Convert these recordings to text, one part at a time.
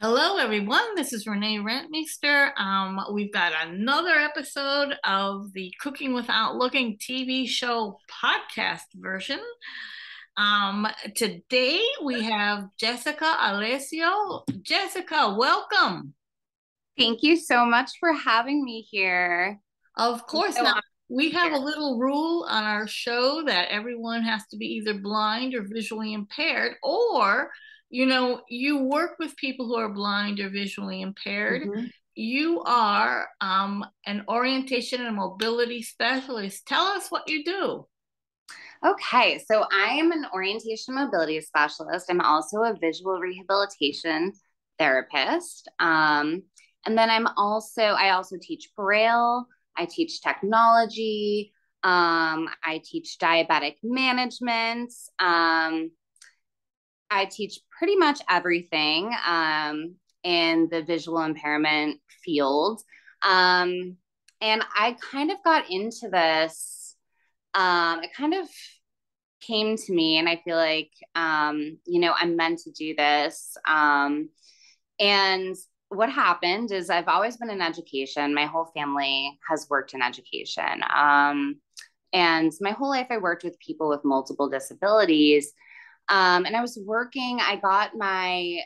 Hello, everyone. This is Renee Rentmeester. We've got another episode of the Cooking Without Looking TV show podcast version. Today we have Jessica Alessio. Jessica, welcome. Thank you so much for having me here. Of I'm course. so Now, honored we to be have a here. little rule on our show that everyone has to be either blind or visually impaired, or, you work with people who are blind or visually impaired. Mhm. You are an orientation and mobility specialist. Tell us what you do. Okay, so I am an orientation mobility specialist. I'm also a visual rehabilitation therapist. And then I also teach Braille, I teach technology, I teach diabetic management. I teach pretty much everything in the visual impairment field. Um, and I kind of got into this. It kind of came to me, and I feel like, I'm meant to do this. And what happened is I've always been in education. My whole family has worked in education. And my whole life, I worked with people with multiple disabilities. And I got my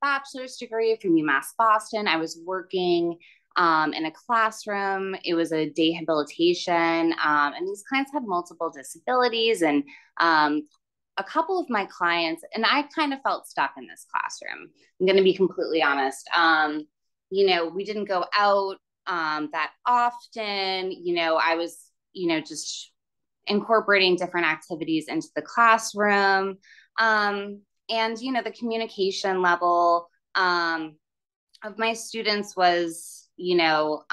bachelor's degree from UMass Boston. I was working in a classroom. It was a day habilitation. And these clients had multiple disabilities. And a couple of my clients, and I kind of felt stuck in this classroom. I'm going to be completely honest. We didn't go out that often. I was, just incorporating different activities into the classroom. And the communication level of my students was, not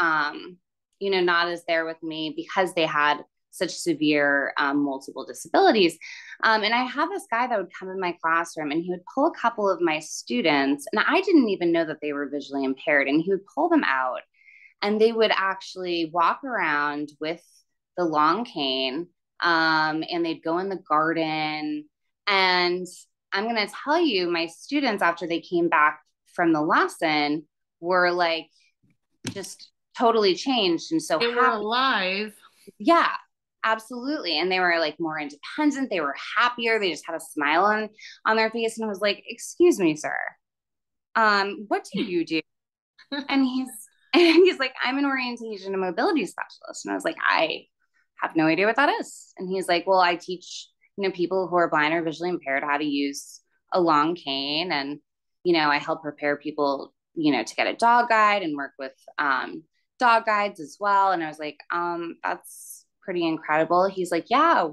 as there with me because they had such severe multiple disabilities. And I had this guy that would come in my classroom and he would pull a couple of my students, and I didn't even know that they were visually impaired, and he would pull them out and they would actually walk around with the long cane, and they'd go in the garden. And I'm going to tell you, my students, after they came back from the lesson, were like just totally changed and so They were happy. alive. Yeah, absolutely. And they were like more independent. They were happier. They just had a smile on their face. And I was like, excuse me, sir. What do you do? And he's like, I'm an orientation and mobility specialist. And I was like, I have no idea what that is. And he's like, well, I teach, people who are blind or visually impaired how to use a long cane. And, I help prepare people, to get a dog guide and work with dog guides as well. And I was like, that's pretty incredible. He's like, yeah.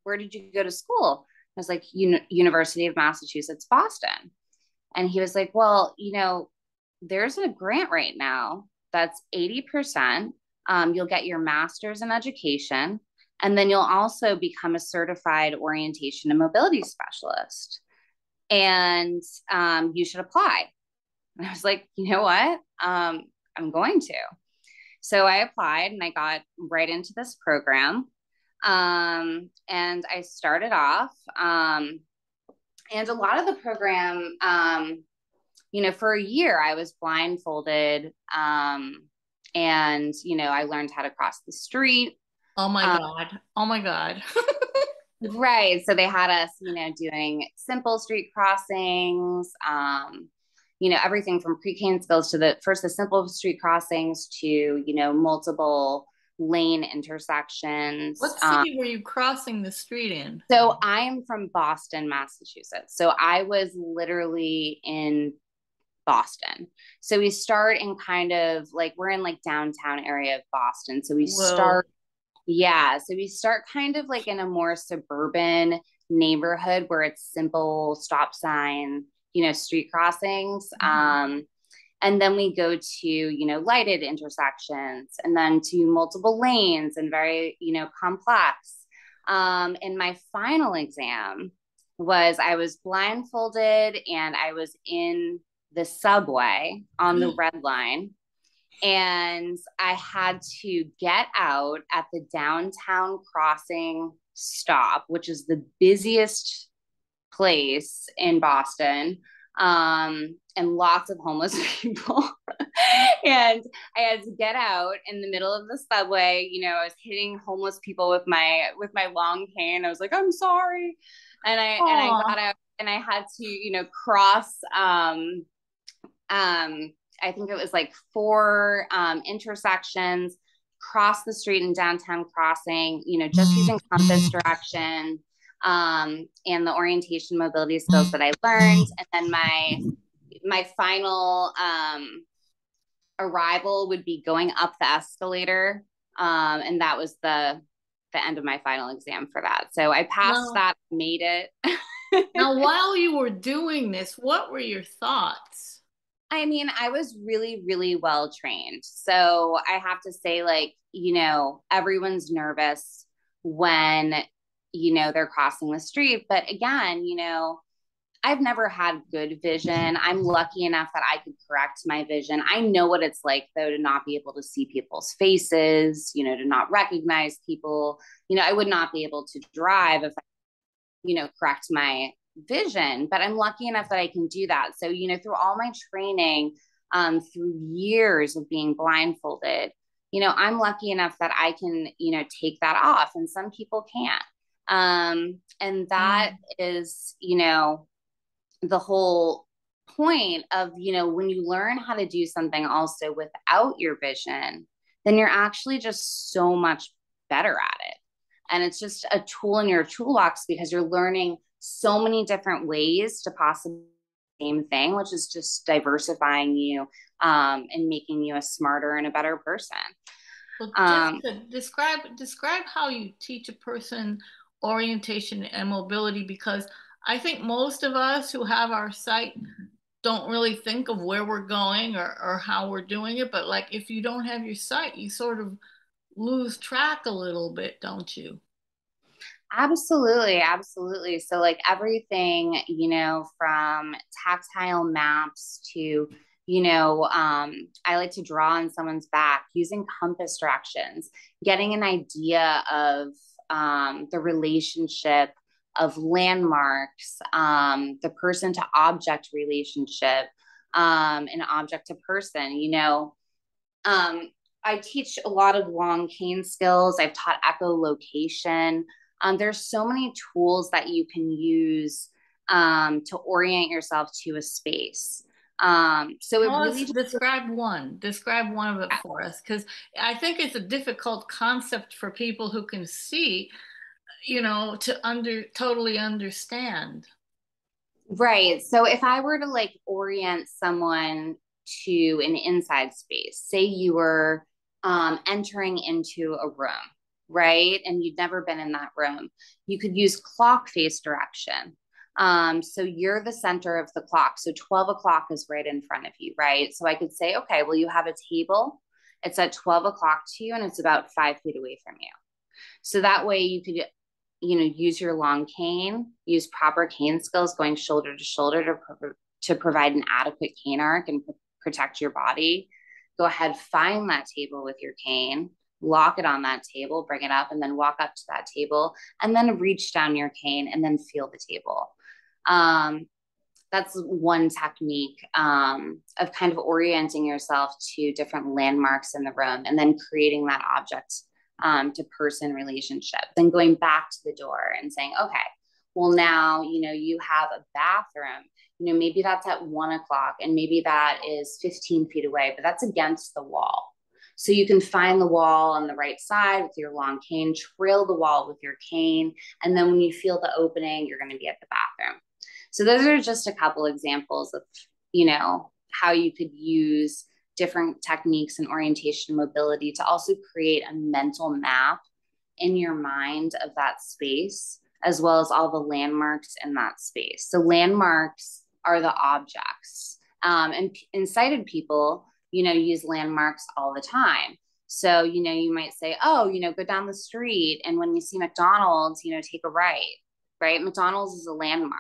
Where did you go to school? I was like, University of Massachusetts, Boston. And he was like, well, there's a grant right now that's 80%. You'll get your master's in education, and then you'll also become a certified orientation and mobility specialist. And you should apply. And I was like, you know what? I'm going to. So I applied and I got right into this program. And I started off. And a lot of the program, for a year I was blindfolded. And, I learned how to cross the street. Oh my Um, God. Oh my God. right. So they had us, doing simple street crossings, everything from pre-K skills to the simple street crossings to, multiple lane intersections. What city were you crossing the street in? So I am from Boston, Massachusetts. So I was literally in Boston. So we start in kind of like we're in like downtown area of Boston. Whoa. So we start kind of like in a more suburban neighborhood where it's simple stop sign, street crossings. Mhm. And then we go to, lighted intersections and then to multiple lanes and very, complex. And my final exam was I was blindfolded and I was in the subway on the red line. And I had to get out at the downtown crossing stop, which is the busiest place in Boston. and lots of homeless people. And I had to get out in the middle of the subway. I was hitting homeless people with my long cane. I was like, I'm sorry. And I got Oh, out and I had to, cross I think it was like four intersections, cross the street in downtown crossing, just using compass direction and the orientation mobility skills that I learned. And then my final arrival would be going up the escalator. And that was the end of my final exam for that. So I passed now, that, made it. now while you were doing this, what were your thoughts? I mean, I was really, really well trained. So I have to say, like, everyone's nervous when, they're crossing the street. But again, I've never had good vision. I'm lucky enough that I could correct my vision. I know what it's like, though, to not be able to see people's faces, to not recognize people. I would not be able to drive if I, correct my vision, but I'm lucky enough that I can do that. So, through all my training, through years of being blindfolded, I'm lucky enough that I can, take that off, and some people can't. And that Mm. is, the whole point of, when you learn how to do something also without your vision, then you're actually just so much better at it. And it's just a tool in your toolbox because you're learning so many different ways to possibly the same thing, which is just diversifying you and making you a smarter and a better person. Well, Um, Jessica, describe how you teach a person orientation and mobility, because I think most of us who have our sight don't really think of where we're going or how we're doing it. But like if you don't have your sight, you sort of lose track a little bit, don't you? Absolutely, absolutely. So, like everything, from tactile maps to, I like to draw on someone's back using compass directions, getting an idea of the relationship of landmarks, the person to object relationship, and object to person, um, I teach a lot of long cane skills. I've taught echolocation. There's so many tools that you can use to orient yourself to a space. So it Tell us, really just, describe one of it for us, because I think it's a difficult concept for people who can see, to totally understand. right. So if I were to like orient someone to an inside space, say you were entering into a room, right? And you'd never been in that room, you could use clock face direction. So you're the center of the clock. So 12 o'clock is right in front of you, right? So I could say, okay, well, you have a table. It's at 12 o'clock to you, and it's about 5 feet away from you. So that way you could, use your long cane, use proper cane skills going shoulder to shoulder to provide an adequate cane arc and protect your body. Go ahead, find that table with your cane, lock it on that table, bring it up, and then walk up to that table, and then reach down your cane and then feel the table. Um, that's one technique of kind of orienting yourself to different landmarks in the room and then creating that object to person relationship. Then going back to the door and saying, okay, well, now, you have a bathroom. Maybe that's at 1 o'clock and maybe that is 15 feet away, but that's against the wall. So you can find the wall on the right side with your long cane, trail the wall with your cane. And then when you feel the opening, you're going to be at the bathroom. So those are just a couple examples of, how you could use different techniques and orientation mobility to also create a mental map in your mind of that space, as well as all the landmarks in that space. So landmarks are the objects. And sighted people, use landmarks all the time. So, you might say, oh, go down the street. And when you see McDonald's, take a right? McDonald's is a landmark,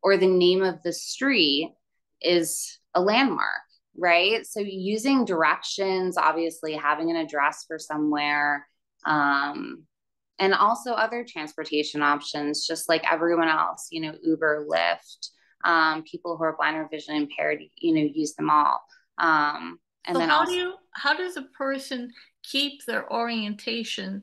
or the name of the street is a landmark, right? So using directions, obviously having an address for somewhere, and also other transportation options, just like everyone else, Uber, Lyft, People who are blind or visually impaired, use them all. And So then also, how does a person keep their orientation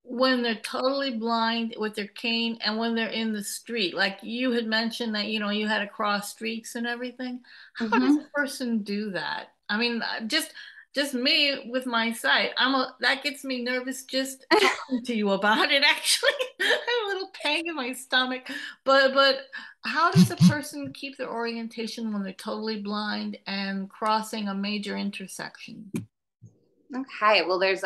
when they're totally blind with their cane and when they're in the street? Like you had mentioned that, you had to cross streets and everything. How does mhm. a person do that? I mean, just me with my sight. That gets me nervous just talking to you about it, actually. I have a little pang in my stomach. But how does a person keep their orientation when they're totally blind and crossing a major intersection? Okay, well, there's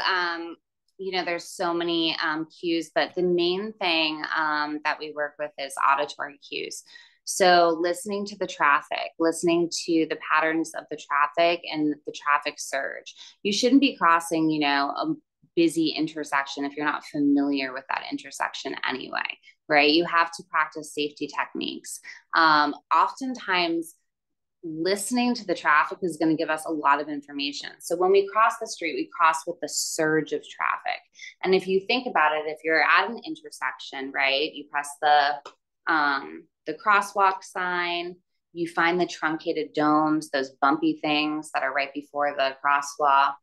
so many cues, but the main thing that we work with is auditory cues. So listening to the traffic, listening to the patterns of the traffic and the traffic surge. You shouldn't be crossing, a busy intersection if you're not familiar with that intersection anyway, right? You have to practice safety techniques. Oftentimes, listening to the traffic is going to give us a lot of information. So when we cross the street, we cross with the surge of traffic. And if you think about it, if you're at an intersection, right, you press the crosswalk sign, you find the truncated domes, those bumpy things that are right before the crosswalk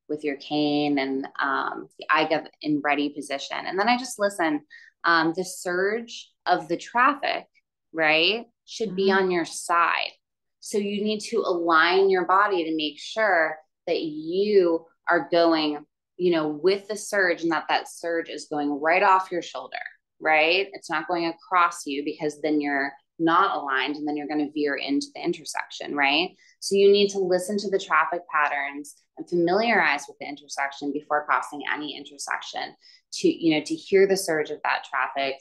with your cane, and I get in ready position. And then I just listen. The surge of the traffic, right, should be Mhm. on your side. So you need to align your body to make sure that you are going, with the surge, and that surge is going right off your shoulder, right? It's not going across you, because then you're not aligned and then you're going to veer into the intersection, right? So you need to listen to the traffic patterns and familiarize with the intersection before crossing any intersection to hear the surge of that traffic,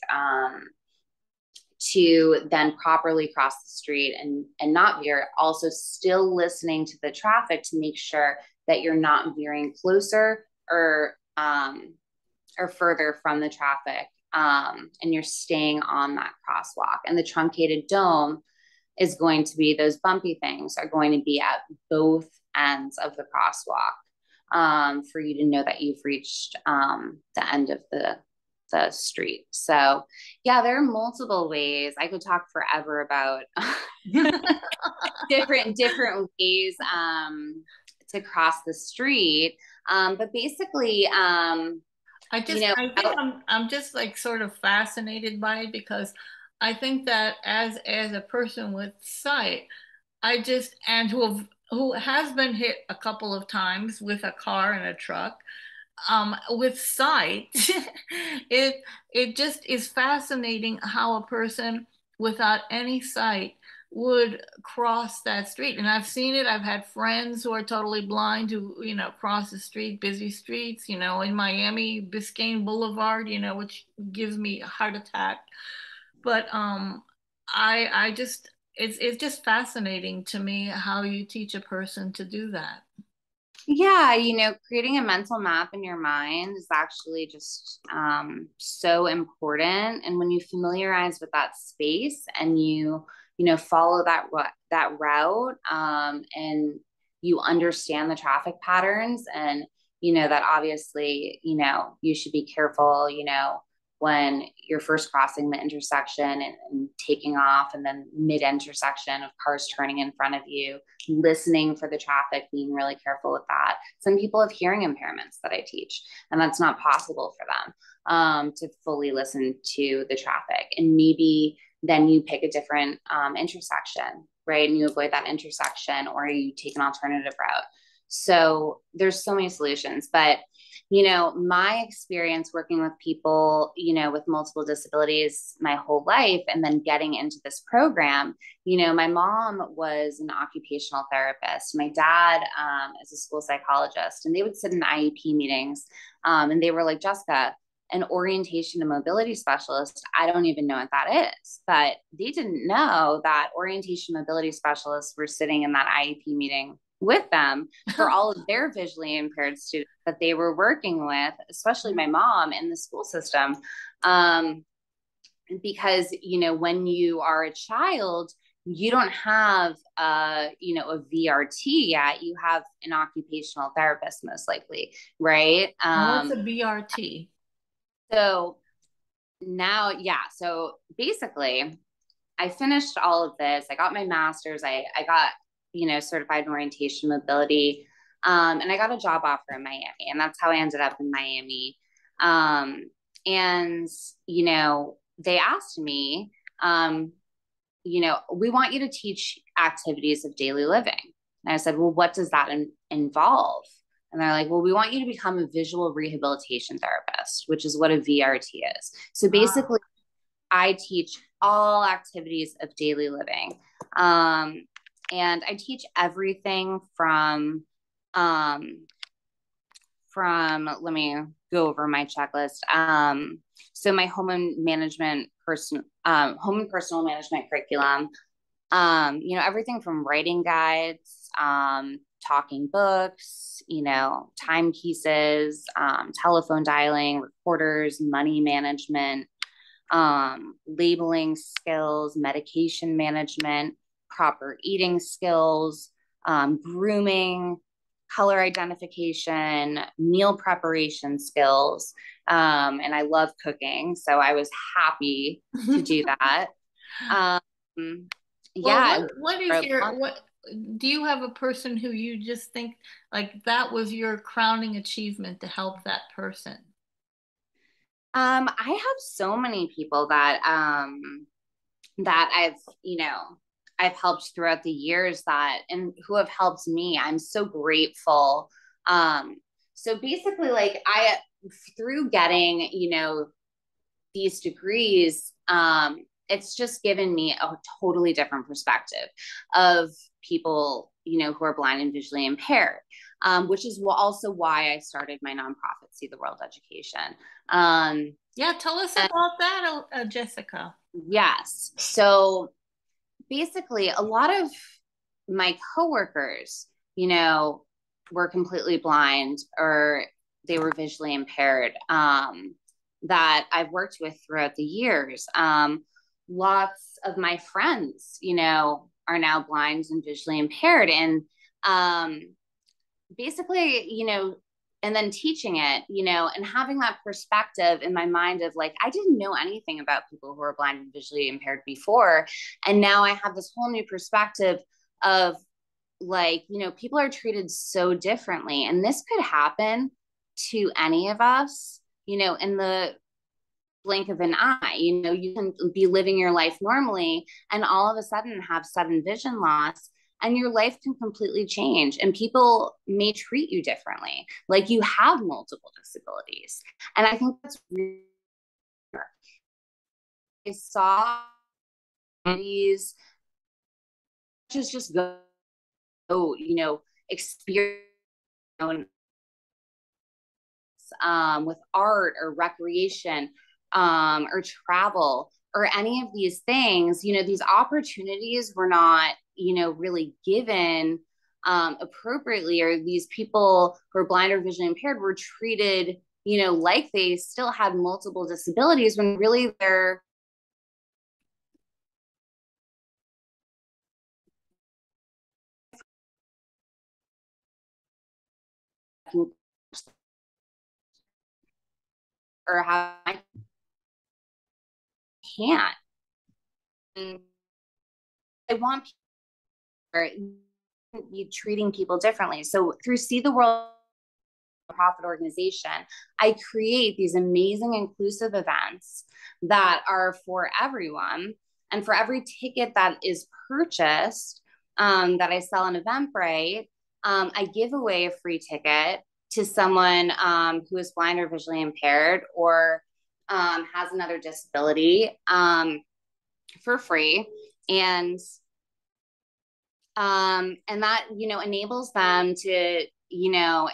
to then properly cross the street and not veer. Also, still listening to the traffic to make sure that you're not veering closer or further from the traffic, and you're staying on that crosswalk. And the truncated dome is going to be, those bumpy things are going to be at both ends of the crosswalk, for you to know that you've reached the end of the street. So yeah, there are multiple ways. I could talk forever about different ways to cross the street. But basically, I think I'm just like sort of fascinated by it because I think that as a person with sight, and who has been hit a couple of times with a car and a truck, with sight, it just is fascinating how a person without any sight would cross that street. And I've seen it. I've had friends who are totally blind who, cross the street, busy streets, in Miami, Biscayne Boulevard, which gives me a heart attack. But I just it's just fascinating to me how you teach a person to do that. Yeah, creating a mental map in your mind is actually just so important. And when you familiarize with that space and follow that route, and you understand the traffic patterns, and that obviously you should be careful, when you're first crossing the intersection, and taking off, and then mid intersection of cars turning in front of you, listening for the traffic, being really careful with that. Some people have hearing impairments that I teach, and that's not possible for them, to fully listen to the traffic. And maybe then you pick a different intersection, right? And you avoid that intersection, or you take an alternative route. So there's so many solutions. But my experience working with people, with multiple disabilities my whole life, and then getting into this program, my mom was an occupational therapist. My dad is a school psychologist, and they would sit in IEP meetings, and they were like, Jessica, an orientation and mobility specialist, I don't even know what that is. But they didn't know that orientation mobility specialists were sitting in that IEP meeting with them for all of their visually impaired students that they were working with, especially my mom in the school system. Because, when you are a child, you don't have a VRT yet. You have an occupational therapist, most likely, right? Now, what's a BRT? So now, yeah. So basically, I finished all of this. I got my master's. I got, certified in orientation mobility. And I got a job offer in Miami, and that's how I ended up in Miami. Um, and, they asked me, we want you to teach activities of daily living. And I said, well, what does that involve? And they're like, well, we want you to become a visual rehabilitation therapist, which is what a VRT is. So basically, I teach all activities of daily living. And I teach everything let me go over my checklist. So my home and personal management curriculum, everything from writing guides, talking books, timepieces, telephone dialing, recorders, money management, labeling skills, medication management, proper eating skills, grooming, color identification, meal preparation skills. And I love cooking, so I was happy to do that. Well, what is what do you have a person who you just think like that was your crowning achievement to help that person? I have so many people that I've helped throughout the years and who have helped me. I'm so grateful. So basically, like, through getting, these degrees, it's just given me a totally different perspective of people, who are blind and visually impaired, which is also why I started my nonprofit, See the World Education. Yeah, tell us about that, Jessica. Yes. So basically, a lot of my coworkers, were completely blind or they were visually impaired, that I've worked with throughout the years. Lots of my friends, are now blind and visually impaired. And basically, and then teaching it, and having that perspective in my mind of like, I didn't know anything about people who are blind and visually impaired before. And now I have this whole new perspective of like, people are treated so differently. And this could happen to any of us, in the blink of an eye. You can be living your life normally and all of a sudden have sudden vision loss, and your life can completely change, and people may treat you differently, like you have multiple disabilities. And I think that's really, I saw these just go, experience with art or recreation, or travel or any of these things. These opportunities were not, really given appropriately, or these people who are blind or visually impaired were treated, like they still had multiple disabilities when really they're or how I can't. And I want people to be treating people differently. So through See the World profit organization, I create these amazing inclusive events that are for everyone. And for every ticket that is purchased, that I sell on Eventbrite, I give away a free ticket to someone who is blind or visually impaired, or has another disability, for free. And that, enables them to,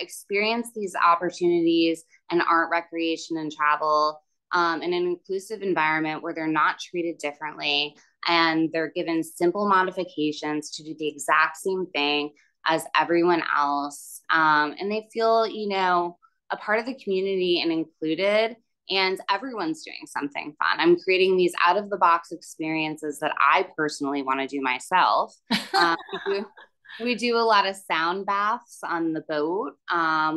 experience these opportunities and art, recreation, and travel, in an inclusive environment where they're not treated differently, and they're given simple modifications to do the exact same thing as everyone else. And they feel, a part of the community and included, and everyone's doing something fun. I'm creating these out of the box experiences that I personally want to do myself. We do a lot of sound baths on the boat.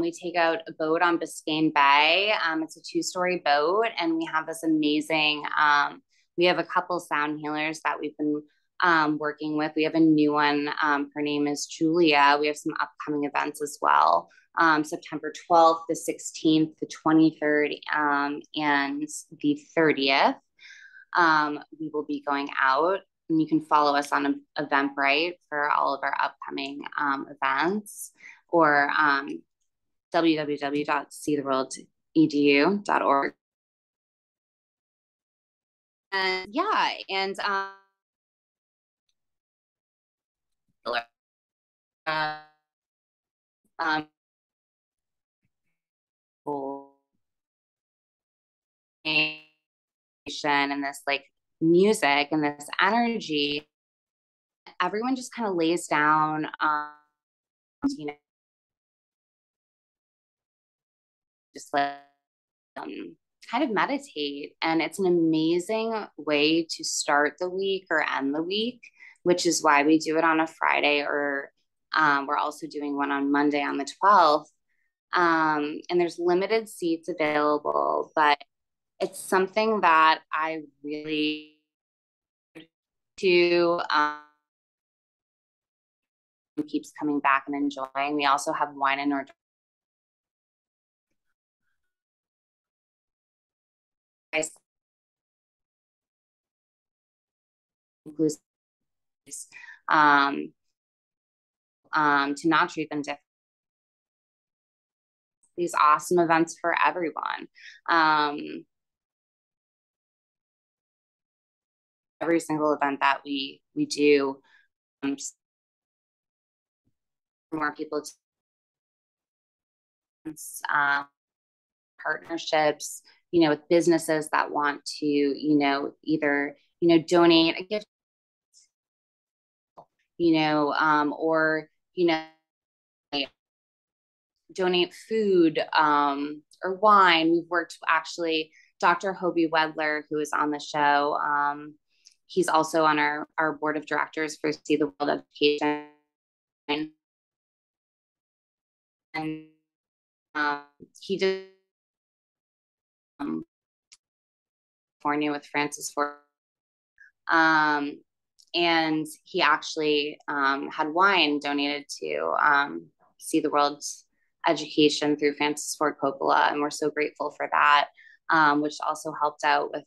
We take out a boat on Biscayne Bay. It's a 2-story boat, and we have this amazing We have a couple sound healers that we've been working with. We have a new one. Her name is Julia. We have some upcoming events as well. September 12th, the 16th, the 23rd, and the 30th. We will be going out, and you can follow us on Eventbrite for all of our upcoming events, or www.seetheworldedu.org. And yeah, and um, and this like music and this energy, everyone just kind of lays down, you know, just like kind of meditate. And it's an amazing way to start the week or end the week, which is why we do it on a Friday, or we're also doing one on Monday on the 12th. And there's limited seats available, but it's something that I really do keeps coming back and enjoying. We also have wine and hors d'oeuvres, um, to not treat them differently. These awesome events for everyone. Every single event that we do, more people to, partnerships, you know, with businesses that want to, you know, either, you know, donate a gift, you know, or, you know, donate food, or wine. We've worked, actually, Dr. Hobie Wedler, who is on the show. He's also on our board of directors for See the World Education. And he did California with Francis Ford. And he actually had wine donated to See the World's Education through Francis Ford Coppola, and we're so grateful for that, which also helped out with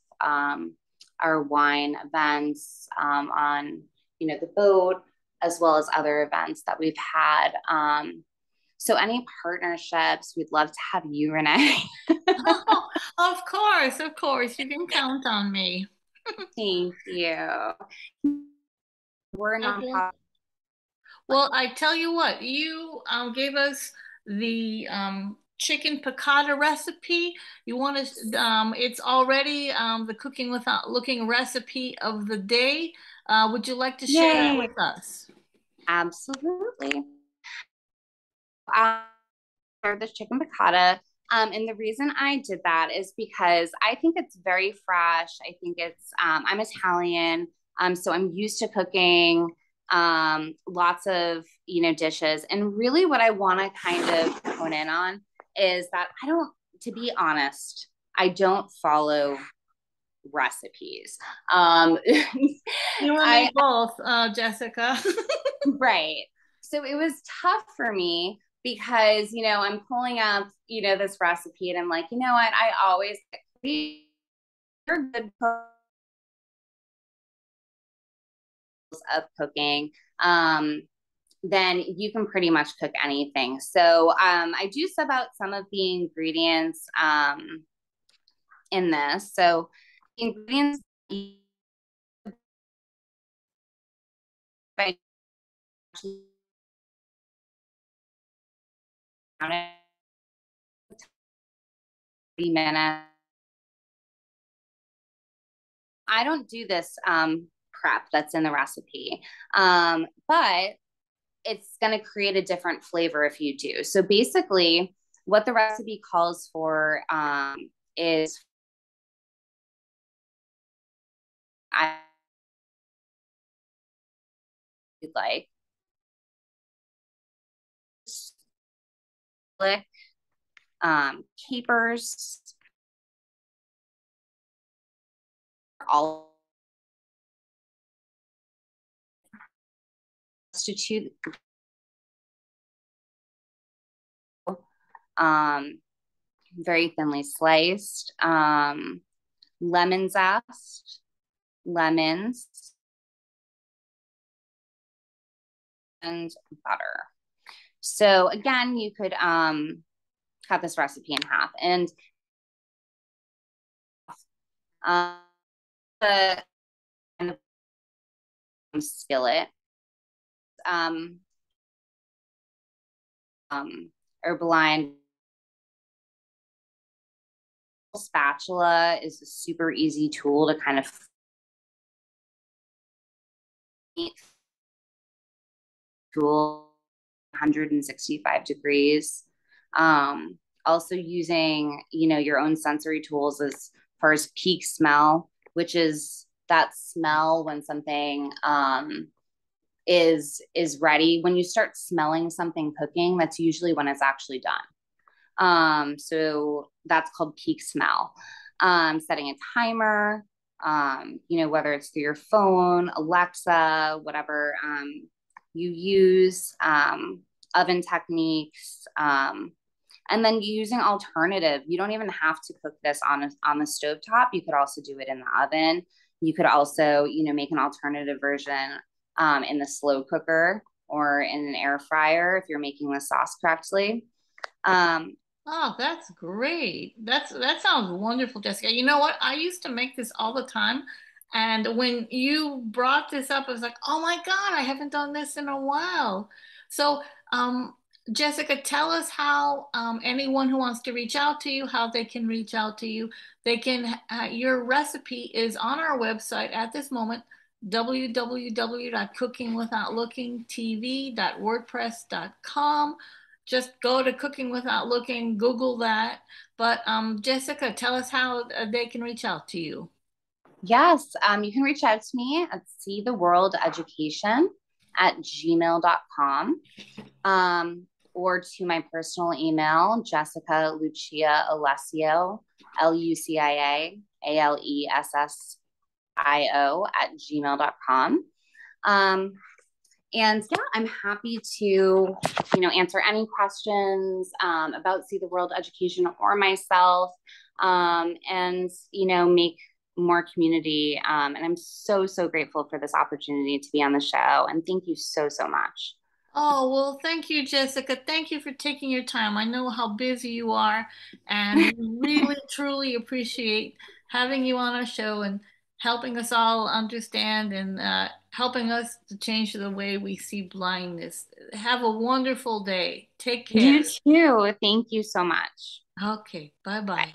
our wine events on, you know, the boat, as well as other events that we've had. So any partnerships, we'd love to have you, Renee. Oh, of course, you can count on me. Thank you. We're a Okay. nonprofit. Well, I tell you what, you gave us the chicken piccata recipe. You want to, it's already the cooking without looking recipe of the day. Would you like to share that Yay. with us? Absolutely. This chicken piccata. And the reason I did that is because I think it's very fresh. I think it's, I'm Italian, so I'm used to cooking lots of, you know, dishes. And really what I want to kind of hone in on is that I don't, to be honest, I don't follow recipes. You and I, me both, Jessica. right. So it was tough for me because, you know, I'm pulling up, you know, this recipe and I'm like, you know what? I always, you're good of cooking. Then you can pretty much cook anything. So I do sub out some of the ingredients in this. So the ingredients by 30 minutes. I don't do this prep that's in the recipe, but it's going to create a different flavor if you do. So basically, what the recipe calls for is I like slick capers, all substitute um, very thinly sliced, lemon zest, lemons, and butter. So again, you could cut this recipe in half. And the skillet, um, Herbaline spatula is a super easy tool to kind of tool 165 degrees. Also using, your own sensory tools as far as peak smell, which is that smell when something is ready. When you start smelling something cooking, that's usually when it's actually done. So that's called peak smell. Setting a timer, whether it's through your phone, Alexa, whatever you use, oven techniques, and then using alternative. You don't even have to cook this on the stovetop. You could also do it in the oven. You could also, make an alternative version in the slow cooker or in an air fryer if you're making the sauce correctly. Oh, that's great. That sounds wonderful, Jessica. You know what? I used to make this all the time. And when you brought this up, I was like, oh my God, I haven't done this in a while. So, Jessica, tell us how anyone who wants to reach out to you, how they can reach out to you. They can, your recipe is on our website at this moment, www.cookingwithoutlookingtv.wordpress.com. Just go to Cooking Without Looking, Google that. But Jessica, tell us how they can reach out to you. Yes, you can reach out to me at seetheworldeducation@gmail.com, or to my personal email, Jessica Lucia Alessio, LuciaAlessio@gmail.com. And yeah, I'm happy to, answer any questions about See the World Education or myself, and, make more community. And I'm so, so grateful for this opportunity to be on the show. And thank you so, so much. Oh, well, thank you, Jessica. Thank you for taking your time. I know how busy you are, and we really, truly appreciate having you on our show and helping us all understand and helping us to change the way we see blindness. Have a wonderful day. Take You care. too. Thank you so much. Okay, bye-bye. Bye.